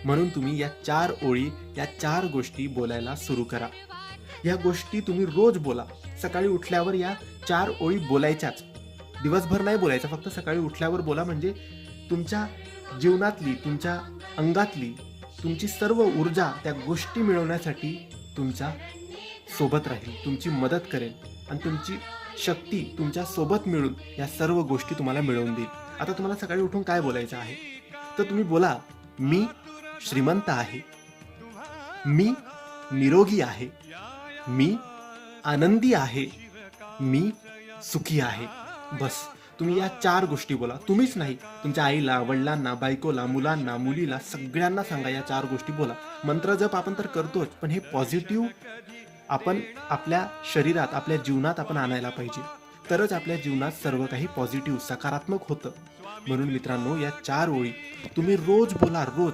म्हणून तुम्ही या 4 ओळी, या 4 गोष्टी बोलायला सुरू करा. या गोष्टी तुम्ही रोज बोला. सकाळी उठल्यावर या 4 ओळी बोलायच्याच. दिवसभर नाही बोलायचं, फक्त सकाळी उठल्यावर बोला. म्हणजे तुमच्या जीवनातली, तुमच्या अंगातली तुमची सर्व ऊर्जा त्या गोष्टी मिळवण्यासाठी तुमच्या सोबत राहील, तुमची मदत करेल आणि तुमची शक्ती तुमच्या सोबत मिळून या सर्व गोष्टी तुम्हाला मिळवून देईल. आता तुम्हाला सकाळी उठून काय बोलायचं आहे? तर तुम्ही बोला, मी श्रीमंत आहे, मी निरोगी आहे, मी आनंदी आहे, मी सुखी आहे. बस तुम्ही या 4 गोष्टी बोला. तुम्हीच नाही, तुमच्या आईला, वडिलांना, बायकोला, मुलांना, मुलीला सगळ्यांना सांगा या 4 गोष्टी बोला. मंत्र जप आपण तर करतोच, पण हे पॉझिटिव्ह आपण आपल्या शरीरात, आपल्या जीवनात आपण आणायला पाहिजे. तरच आपल्या जीवनात सर्व काही पॉझिटिव्ह, सकारात्मक होतं. म्हणून मित्रांनो, या 4 ओळी तुम्ही रोज बोला, रोज.